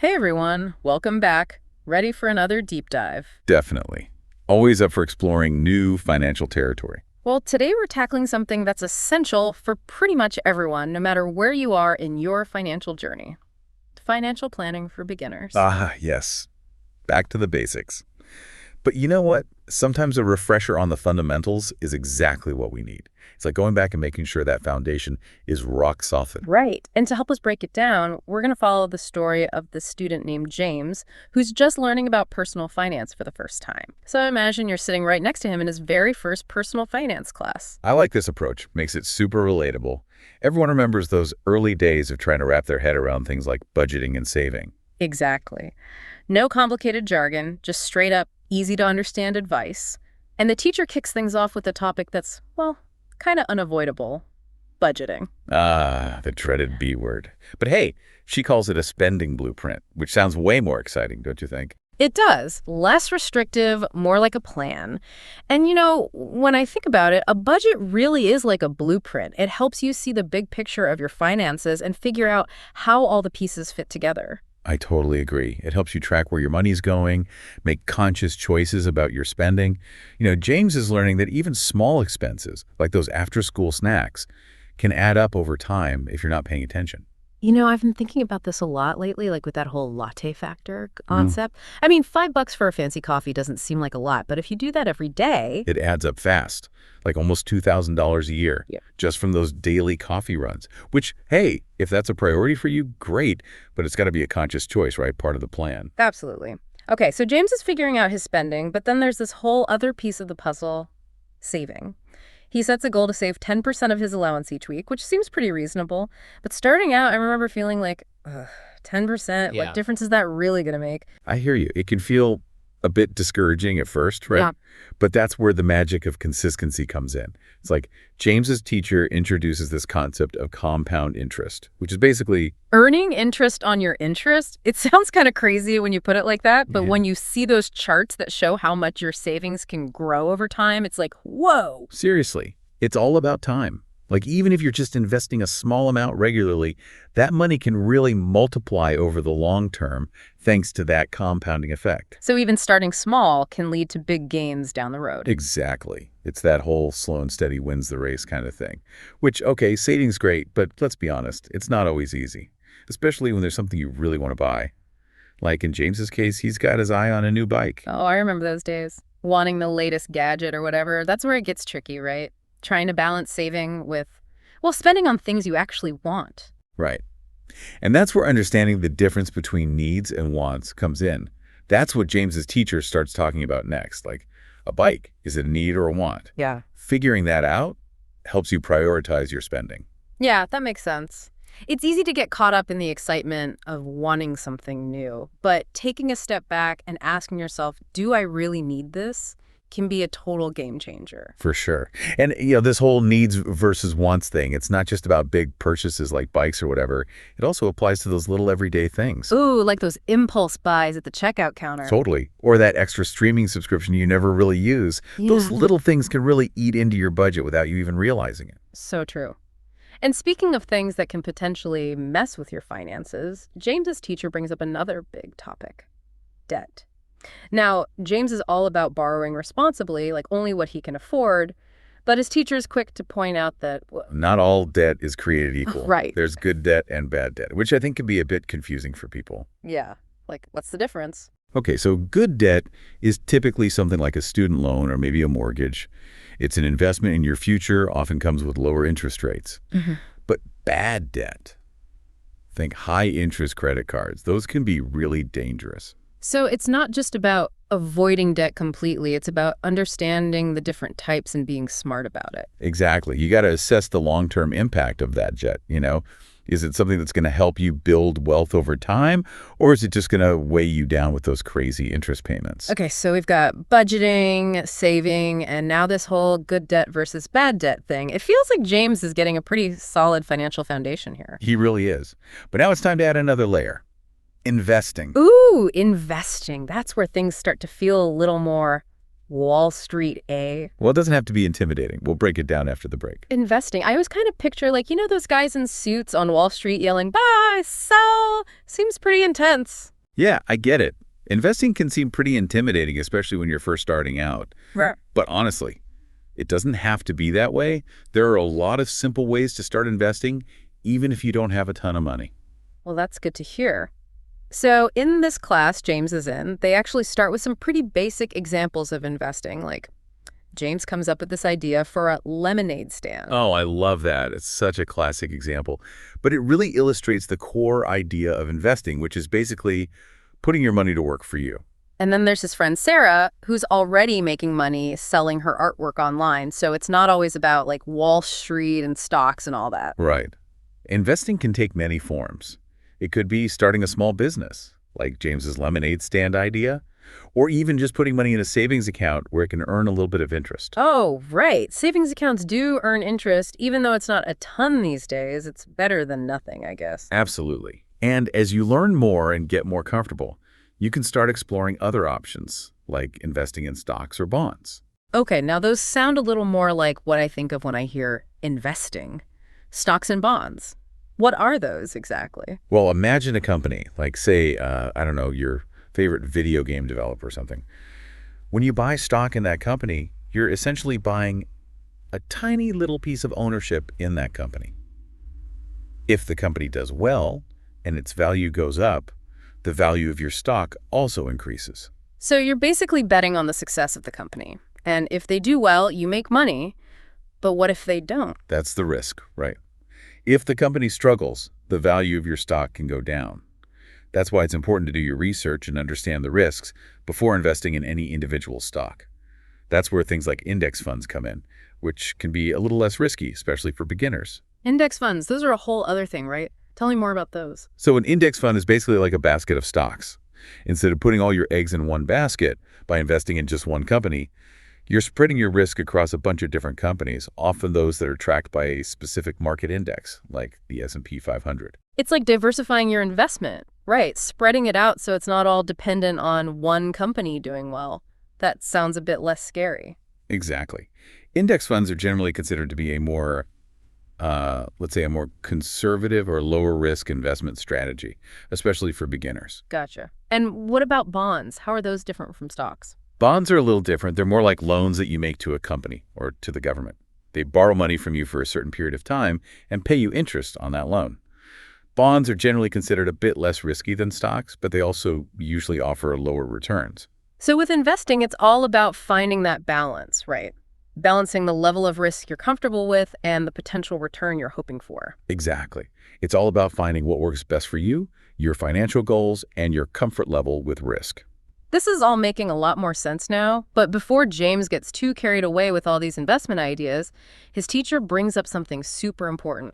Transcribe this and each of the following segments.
Hey everyone, welcome back. Ready for another deep dive? Definitely. Always up for exploring new financial territory. Well, today we're tackling something that's essential for pretty much everyone, no matter where you are in your financial journey. Financial planning for beginners. Ah, yes. Back to the basics. But you know what? Sometimes a refresher on the fundamentals is exactly what we need. It's like going back and making sure that foundation is rock solid. Right. And to help us break it down, we're going to follow the story of the student named James, who's just learning about personal finance for the first time. So imagine you're sitting right next to him in his very first personal finance class. I like this approach. Makes it super relatable. Everyone remembers those early days of trying to wrap their head around things like budgeting and saving. Exactly. No complicated jargon, just straight up, easy to understand advice. And the teacher kicks things off with a topic that's, well, kind of unavoidable: budgeting. Ah, the dreaded B word. But hey, she calls it a spending blueprint, which sounds way more exciting, don't you think? It does. Less restrictive, more like a plan. And when I think about it, a budget really is like a blueprint. It helps you see the big picture of your finances and figure out how all the pieces fit together. I totally agree. It helps you track where your money's going, make conscious choices about your spending. James is learning that even small expenses, like those after-school snacks, can add up over time if you're not paying attention. I've been thinking about this a lot lately, like with that whole latte factor concept. I mean, $5 for a fancy coffee doesn't seem like a lot, but if you do that every day. It adds up fast, like almost $2,000 a year, Yeah. just from those daily coffee runs, which, hey, if that's a priority for you, great, but it's got to be a conscious choice, right? Part of the plan. Absolutely. Okay, so James is figuring out his spending, but then there's this whole other piece of the puzzle: saving. He sets a goal to save 10% of his allowance each week, which seems pretty reasonable. But starting out, I remember feeling like, ugh, 10%, Yeah. what difference is that really going to make? I hear you. It can feel a bit discouraging at first, right? Yeah. But that's where the magic of consistency comes in. It's like James's teacher introduces this concept of compound interest, which is basically, Earning interest on your interest? It sounds kind of crazy when you put it like that, but Yeah. when you see those charts that show how much your savings can grow over time, it's like, whoa. seriously, it's all about time. Like even if you're just investing a small amount regularly, that money can really multiply over the long term thanks to that compounding effect. So even starting small can lead to big gains down the road. Exactly. It's that whole slow and steady wins the race kind of thing. Which, okay, saving's great, but let's be honest, it's not always easy, especially when there's something you really want to buy. Like in James's case, he's got his eye on a new bike. Oh, I remember those days. Wanting the latest gadget or whatever. That's where it gets tricky, right? Trying to balance saving with, well, spending on things you actually want. Right. And that's where understanding the difference between needs and wants comes in. That's what James's teacher starts talking about next. Like a bike, is it a need or a want? Yeah. Figuring that out helps you prioritize your spending. Yeah, that makes sense. It's easy to get caught up in the excitement of wanting something new, but taking a step back and asking yourself, do I really need this, can be a total game changer. For sure. And, this whole needs versus wants thing, it's not just about big purchases like bikes or whatever. It also applies to those little everyday things. Ooh, like those impulse buys at the checkout counter. Totally. Or that extra streaming subscription you never really use. Those Yeah. little things can really eat into your budget without you even realizing it. So true. And speaking of things that can potentially mess with your finances, James's teacher brings up another big topic: debt. Now, James is all about borrowing responsibly, like only what he can afford, but his teacher is quick to point out that, Not all debt is created equal. Right. There's good debt and bad debt, which I think can be a bit confusing for people. yeah, like what's the difference? Okay, so good debt is typically something like a student loan or maybe a mortgage. It's an investment in your future, often comes with lower interest rates. But bad debt, think high interest credit cards, those can be really dangerous. So it's not just about avoiding debt completely, it's about understanding the different types and being smart about it. Exactly. You got to assess the long-term impact of that debt. Is it something that's going to help you build wealth over time, or is it just going to weigh you down with those crazy interest payments? Okay, so we've got budgeting, saving, and now this whole good debt versus bad debt thing. It feels like James is getting a pretty solid financial foundation here. He really is. But now it's time to add another layer: investing. Ooh, investing. That's where things start to feel a little more Wall Street, eh? Well, it doesn't have to be intimidating. We'll break it down after the break. Investing. I always kind of picture, those guys in suits on Wall Street yelling, buy, sell. Seems pretty intense. Yeah, I get it. Investing can seem pretty intimidating, especially when you're first starting out. Right. But honestly, it doesn't have to be that way. There are a lot of simple ways to start investing, even if you don't have a ton of money. Well, that's good to hear. So in this class James is in, they actually start with some pretty basic examples of investing. Like James comes up with this idea for a lemonade stand. Oh, I love that. It's such a classic example. But it really illustrates the core idea of investing, which is basically putting your money to work for you. And then there's his friend Sarah, who's already making money selling her artwork online. So it's not always about like Wall Street and stocks and all that. Right. Investing can take many forms. It could be starting a small business, like James's lemonade stand idea, or even just putting money in a savings account where it can earn a little bit of interest. Oh, right. Savings accounts do earn interest, even though it's not a ton these days. It's better than nothing, I guess. Absolutely. And as you learn more and get more comfortable, you can start exploring other options, like investing in stocks or bonds. Okay, now those sound a little more like what I think of when I hear investing. Stocks and bonds. What are those exactly? Well, imagine a company, like say, I don't know, your favorite video game developer or something. When you buy stock in that company, you're essentially buying a tiny little piece of ownership in that company. If the company does well and its value goes up, the value of your stock also increases. So you're basically betting on the success of the company. And if they do well, you make money. But what if they don't? That's the risk, right? If the company struggles, the value of your stock can go down. That's why it's important to do your research and understand the risks before investing in any individual stock. That's where things like index funds come in, which can be a little less risky, especially for beginners. Index funds, those are a whole other thing, right? Tell me more about those. So an index fund is basically like a basket of stocks. Instead of putting all your eggs in one basket by investing in just one company, you're spreading your risk across a bunch of different companies, often those that are tracked by a specific market index, like the S&P 500. It's like diversifying your investment, right? Spreading it out so it's not all dependent on one company doing well. That sounds a bit less scary. Exactly. Index funds are generally considered to be a more, let's say, a more conservative or lower risk investment strategy, especially for beginners. Gotcha. And what about bonds? How are those different from stocks? Bonds are a little different. They're more like loans that you make to a company or to the government. They borrow money from you for a certain period of time and pay you interest on that loan. Bonds are generally considered a bit less risky than stocks, but they also usually offer lower returns. So with investing, it's all about finding that balance, right? Balancing the level of risk you're comfortable with and the potential return you're hoping for. Exactly. It's all about finding what works best for you, your financial goals, and your comfort level with risk. This is all making a lot more sense now, but before James gets too carried away with all these investment ideas, his teacher brings up something super important.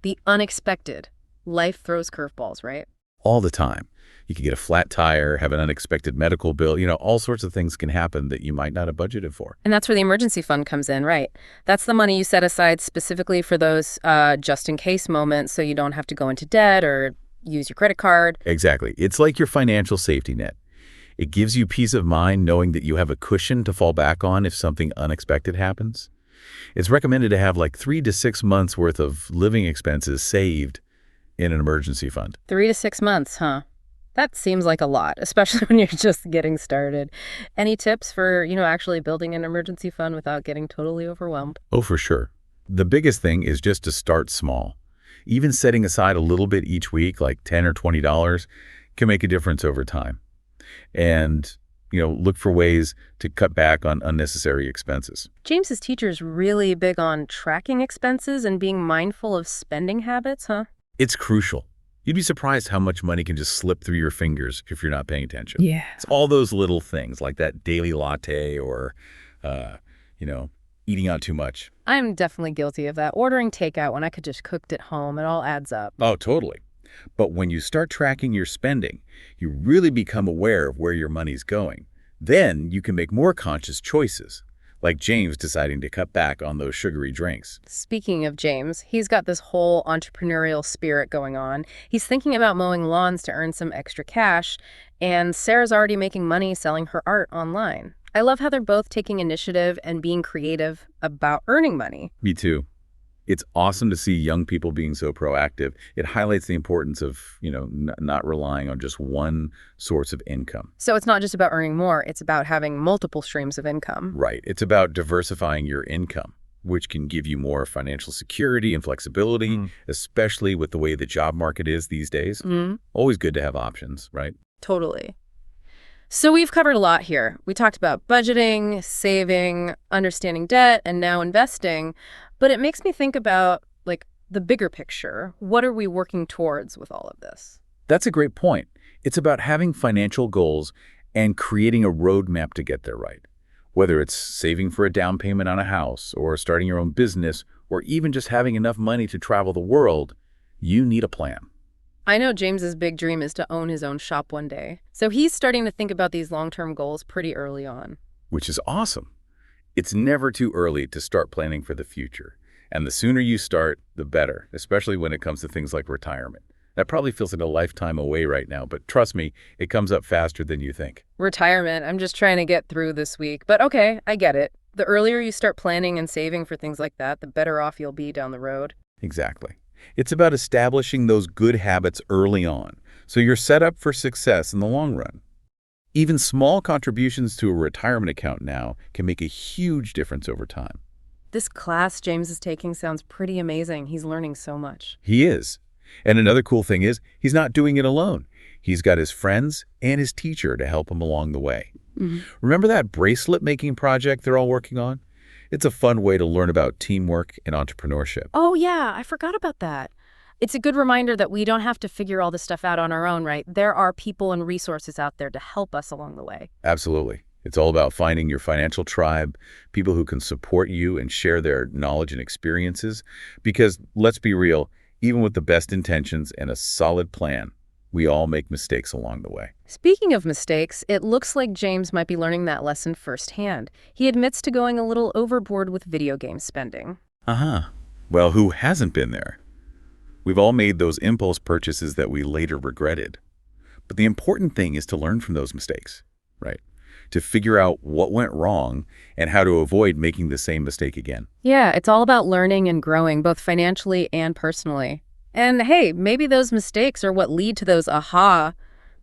The unexpected. Life throws curveballs, right? All the time. You could get a flat tire, have an unexpected medical bill, all sorts of things can happen that you might not have budgeted for. And that's where the emergency fund comes in, right? That's the money you set aside specifically for those just-in-case moments so you don't have to go into debt or use your credit card. Exactly. It's like your financial safety net. It gives you peace of mind knowing that you have a cushion to fall back on if something unexpected happens. It's recommended to have like 3 to 6 months worth of living expenses saved in an emergency fund. 3 to 6 months, huh? That seems like a lot, especially when you're just getting started. Any tips for, actually building an emergency fund without getting totally overwhelmed? Oh, for sure. The biggest thing is just to start small. Even setting aside a little bit each week, like $10 or $20, can make a difference over time. And, look for ways to cut back on unnecessary expenses. James's teacher is really big on tracking expenses and being mindful of spending habits, huh? It's crucial. You'd be surprised how much money can just slip through your fingers if you're not paying attention. Yeah. It's all those little things like that daily latte or, eating out too much. I'm definitely guilty of that. Ordering takeout when I could just cooked at home, it all adds up. Oh, totally. But when you start tracking your spending, you really become aware of where your money's going. Then you can make more conscious choices, like James deciding to cut back on those sugary drinks. Speaking of James, he's got this whole entrepreneurial spirit going on. He's thinking about mowing lawns to earn some extra cash, and Sarah's already making money selling her art online. I love how they're both taking initiative and being creative about earning money. Me too. It's awesome to see young people being so proactive. It highlights the importance of, not relying on just one source of income. So it's not just about earning more, it's about having multiple streams of income. Right. It's about diversifying your income, which can give you more financial security and flexibility, especially with the way the job market is these days. Always good to have options, right? Totally. So we've covered a lot here. We talked about budgeting, saving, understanding debt, and now investing. But it makes me think about, like, the bigger picture. What are we working towards with all of this? That's a great point. It's about having financial goals and creating a roadmap to get there right. Whether it's saving for a down payment on a house or starting your own business or even just having enough money to travel the world, you need a plan. I know James's big dream is to own his own shop one day. So he's starting to think about these long-term goals pretty early on. Which is awesome. It's never too early to start planning for the future. And the sooner you start, the better, especially when it comes to things like retirement. That probably feels like a lifetime away right now, but trust me, it comes up faster than you think. Retirement, I'm just trying to get through this week. But okay, I get it. The earlier you start planning and saving for things like that, the better off you'll be down the road. Exactly. It's about establishing those good habits early on, so you're set up for success in the long run. Even small contributions to a retirement account now can make a huge difference over time. This class James is taking sounds pretty amazing. He's learning so much. He is. And another cool thing is, he's not doing it alone. He's got his friends and his teacher to help him along the way. Remember that bracelet-making project they're all working on? It's a fun way to learn about teamwork and entrepreneurship. Oh, yeah, I forgot about that. It's a good reminder that we don't have to figure all this stuff out on our own, right? There are people and resources out there to help us along the way. Absolutely. It's all about finding your financial tribe, people who can support you and share their knowledge and experiences. Because let's be real, even with the best intentions and a solid plan, we all make mistakes along the way. Speaking of mistakes, it looks like James might be learning that lesson firsthand. He admits to going a little overboard with video game spending. Well, who hasn't been there? We've all made those impulse purchases that we later regretted. But the important thing is to learn from those mistakes, right? To figure out what went wrong and how to avoid making the same mistake again. Yeah, it's all about learning and growing, both financially and personally. And hey, maybe those mistakes are what lead to those aha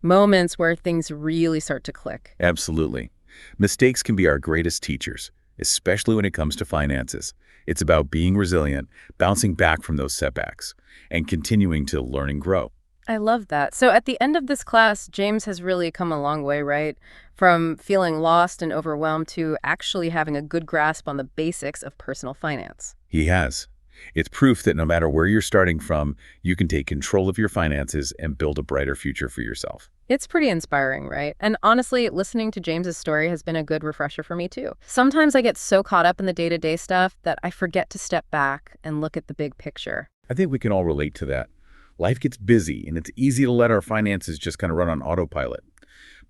moments where things really start to click. Absolutely. Mistakes can be our greatest teachers, especially when it comes to finances. It's about being resilient, bouncing back from those setbacks, and continuing to learn and grow. I love that. So at the end of this class, James has really come a long way, right? From feeling lost and overwhelmed to actually having a good grasp on the basics of personal finance. He has. It's proof that no matter where you're starting from, you can take control of your finances and build a brighter future for yourself. It's pretty inspiring, right? And honestly, listening to James's story has been a good refresher for me too. Sometimes I get so caught up in the day-to-day stuff that I forget to step back and look at the big picture. I think we can all relate to that. Life gets busy, and it's easy to let our finances just kind of run on autopilot.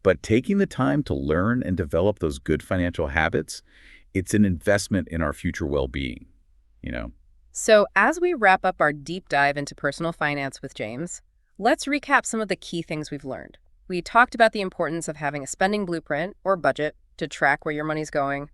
But taking the time to learn and develop those good financial habits, it's an investment in our future well-being, So as we wrap up our deep dive into personal finance with James, let's recap some of the key things we've learned. We talked about the importance of having a spending blueprint or budget to track where your money's going.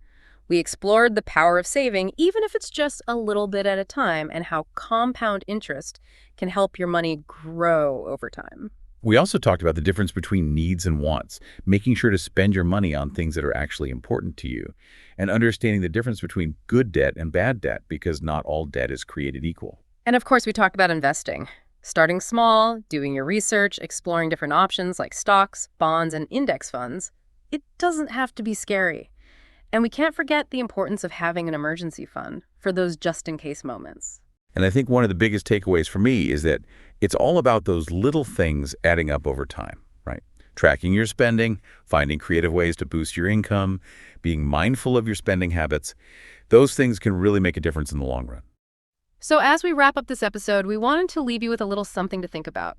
We explored the power of saving, even if it's just a little bit at a time, and how compound interest can help your money grow over time. We also talked about the difference between needs and wants, making sure to spend your money on things that are actually important to you, and understanding the difference between good debt and bad debt, because not all debt is created equal. And of course, we talked about investing. Starting small, doing your research, exploring different options like stocks, bonds, and index funds. It doesn't have to be scary. And we can't forget the importance of having an emergency fund for those just-in-case moments. And I think one of the biggest takeaways for me is that it's all about those little things adding up over time, right? Tracking your spending, finding creative ways to boost your income, being mindful of your spending habits. Those things can really make a difference in the long run. So as we wrap up this episode, we wanted to leave you with a little something to think about.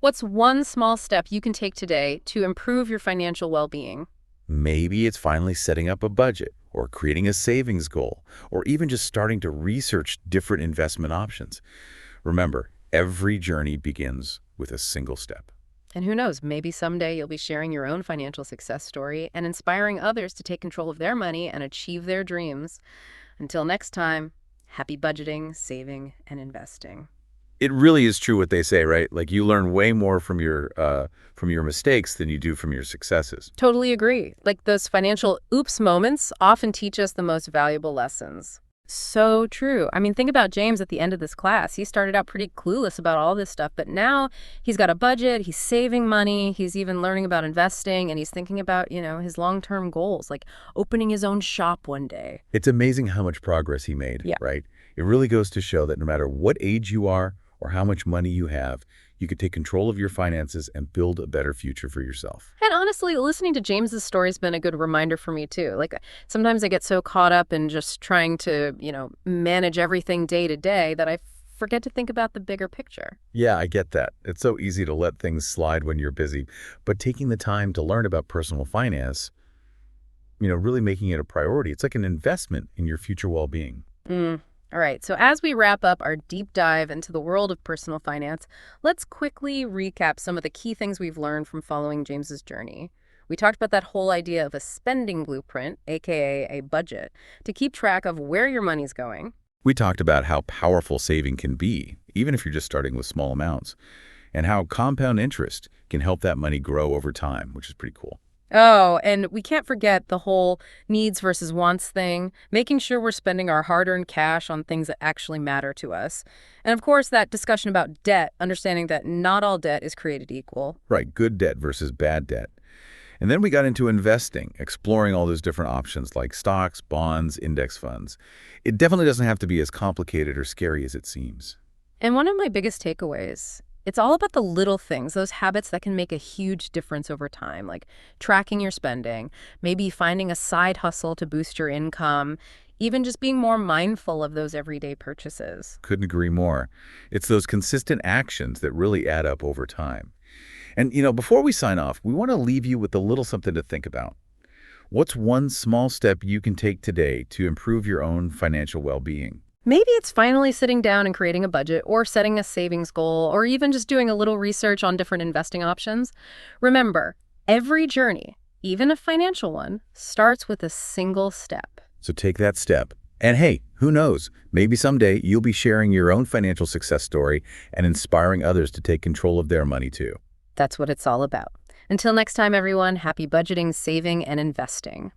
What's one small step you can take today to improve your financial well-being? Maybe it's finally setting up a budget or creating a savings goal or even just starting to research different investment options. Remember, every journey begins with a single step. And who knows, maybe someday you'll be sharing your own financial success story and inspiring others to take control of their money and achieve their dreams. Until next time, Happy budgeting, saving, and investing. It really is true what they say, right? Like you learn way more from your mistakes than you do from your successes. Totally agree. Like those financial oops moments often teach us the most valuable lessons. So true. I mean, think about James at the end of this class. He started out pretty clueless about all this stuff, but now he's got a budget, he's saving money, he's even learning about investing, and he's thinking about, his long-term goals, like opening his own shop one day. It's amazing how much progress he made, Yeah. right? It really goes to show that no matter what age you are or how much money you have, you could take control of your finances and build a better future for yourself. And honestly, listening to James's story has been a good reminder for me too. Like sometimes I get so caught up in just trying to, manage everything day to day that I forget to think about the bigger picture. Yeah, I get that. It's so easy to let things slide when you're busy, but taking the time to learn about personal finance, really making it a priority, it's like an investment in your future well-being. All right, so as we wrap up our deep dive into the world of personal finance, let's quickly recap some of the key things we've learned from following James's journey. We talked about that whole idea of a spending blueprint, aka a budget, to keep track of where your money's going. We talked about how powerful saving can be, even if you're just starting with small amounts, and how compound interest can help that money grow over time, which is pretty cool. Oh, and we can't forget the whole needs versus wants thing, making sure we're spending our hard-earned cash on things that actually matter to us. And of course, that discussion about debt, understanding that not all debt is created equal. Right, good debt versus bad debt. And then we got into investing, exploring all those different options like stocks, bonds, index funds. It definitely doesn't have to be as complicated or scary as it seems. And one of my biggest takeaways, it's all about the little things, those habits that can make a huge difference over time, like tracking your spending, maybe finding a side hustle to boost your income, even just being more mindful of those everyday purchases. Couldn't agree more. It's those consistent actions that really add up over time. And, before we sign off, we want to leave you with a little something to think about. What's one small step you can take today to improve your own financial well-being? Maybe it's finally sitting down and creating a budget or setting a savings goal or even just doing a little research on different investing options. Remember, every journey, even a financial one, starts with a single step. So take that step. And hey, who knows? Maybe someday you'll be sharing your own financial success story and inspiring others to take control of their money too. That's what it's all about. Until next time, everyone, happy budgeting, saving, and investing.